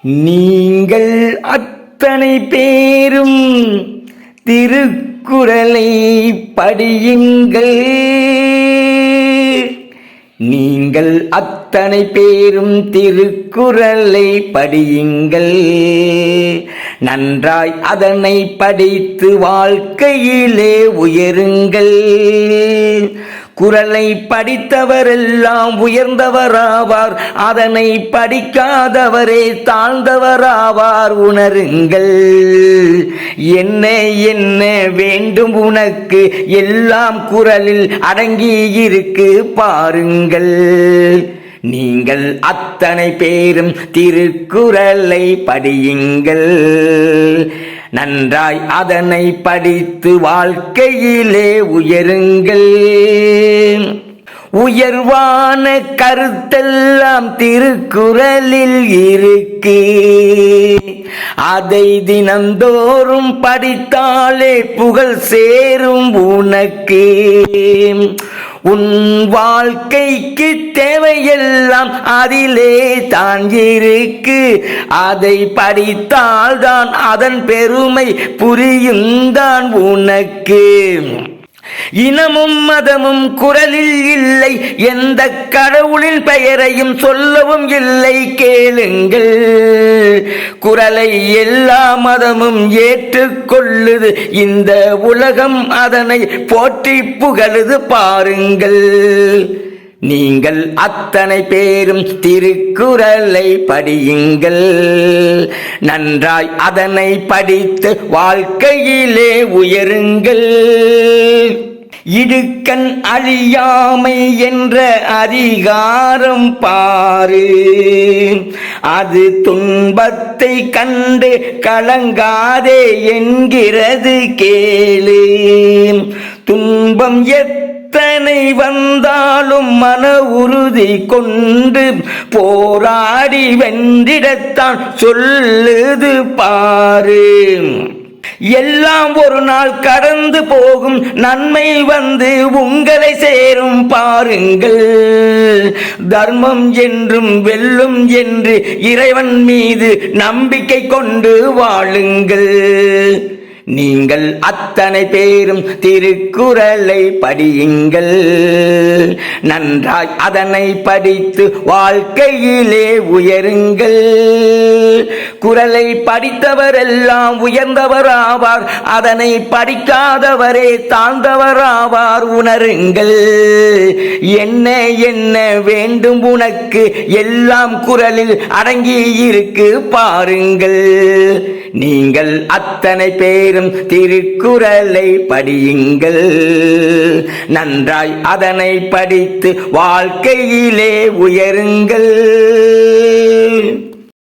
நீங்கள் அத்தனை பேரும் திருக்குறளை படியுங்கள். நீங்கள் அத்தனை பேரும் திருக்குறளை படியுங்கள். நன்றாய் அதனை படித்து வாழ்க்கையிலே உயருங்கள். குறளை படித்தவரெல்லாம் உயர்ந்தவராவார், அதனை படிக்காதவரே தாழ்ந்தவராவார். உணருங்கள். என்ன என்ன வேண்டும் உனக்கு, எல்லாம் குறளில் அடங்கியிருக்கு பாருங்கள். நீங்கள் அத்தனை பேரும் திருக்குறளை படியுங்கள். நன்றாய் அதனை படித்து வாழ்க்கையிலே உயருங்கள். உயர்வான கருத்தெல்லாம் திருக்குறளில் இருக்கு. அதை தினந்தோறும் படித்தாலே புகழ் சேரும் உனக்கு. உன் வாழ்க்கைக்கு தேவையெல்லாம் அதிலே தான் இருக்கு. அதை படித்தால்தான் அதன் பெருமை புரியுந்தான் உனக்கு. இனமும் மதமும் குறளில் இல்லை, எந்த கடவுளின் பெயரையும் சொல்லவும் இல்லை. கேளுங்கள். குறளை எல்லா மதமும் ஏற்றுக்கொள்ளுது. இந்த உலகம் அதனை போற்றி புகழுது பாருங்கள். நீங்கள் அத்தனை பேரும் திருக்குறளை படியுங்கள். நன்றாய் அதனை படித்து வாழ்க்கையிலே உயருங்கள். இடுக்கண் அழியாமை என்ற அதிகாரம் பாரு. அது துன்பத்தை கண்டு கலங்காதே என்கிறது கேளு. துன்பம் எத்தனை வந்தாலும் மன உறுதி கொண்டு போராடி வென்றிடத்தான் சொல்லுது பாரு. எல்லாம் ஒரு நாள் கடந்து போகும், நன்மை வந்து உங்களை சேரும் பாருங்கள். தர்மம் என்றும் வெல்லும் என்று இறைவன் மீது நம்பிக்கை கொண்டு வாழுங்கள். நீங்கள் அத்தனை பேரும் திருக்குறளை படியுங்கள். நன்றாய் அதனை படித்து வாழ்க்கையிலே உயருங்கள். குறளை படித்தவரெல்லாம் உயர்ந்தவராவார், அதனை படிக்காதவரே தாழ்ந்தவராவார். உணருங்கள். என்ன என்ன வேண்டும் உனக்கு, எல்லாம் குறளில் அடங்கியிருக்கு பாருங்கள். நீங்கள் அத்தனை பேரும் திருக்குறளை படியுங்கள். நன்றாய் அதனை படித்து வாழ்க்கையிலே உயருங்கள்.